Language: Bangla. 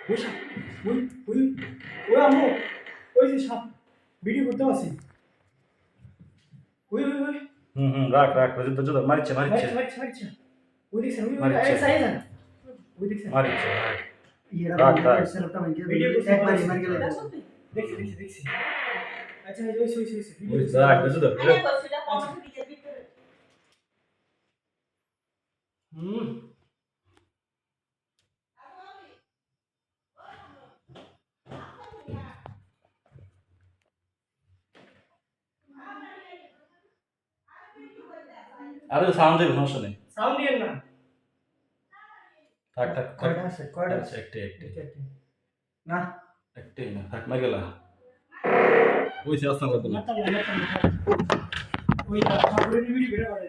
ওই সাপ ওই ওই ওই আম্মু ওই যে সাপ ভিডিও করতে পারছি ওই ওই ওই রাখ রাখ রজত রজত মারিচ্ছে মারিচ্ছে মারছে মারছে ওই দেখছেন ওই ওই মারছে। এই সাইজ না ওই দেখছেন মারিচ্ছে ইয়েরা রাখ, রাখ। সেটআপটা ভাঙিয়ে ভিডিও করতে একবার পারছি। মার গেলে দেখছি দেখছি দেখছি আচ্ছা ওই ওই ওই ওই রাখ রজত হুম আরে সাউন্ড দেবে সমস্যা নেই সাউন্ড দিয়েন না থাক থাক থাক কয়টা আছে কয়টা আছে একটে একটে না একটেই না থাক মার গেলা ওই সে আসতে পারতো না মারতাম না ওই ঠাকুরের ভিডিও বের করে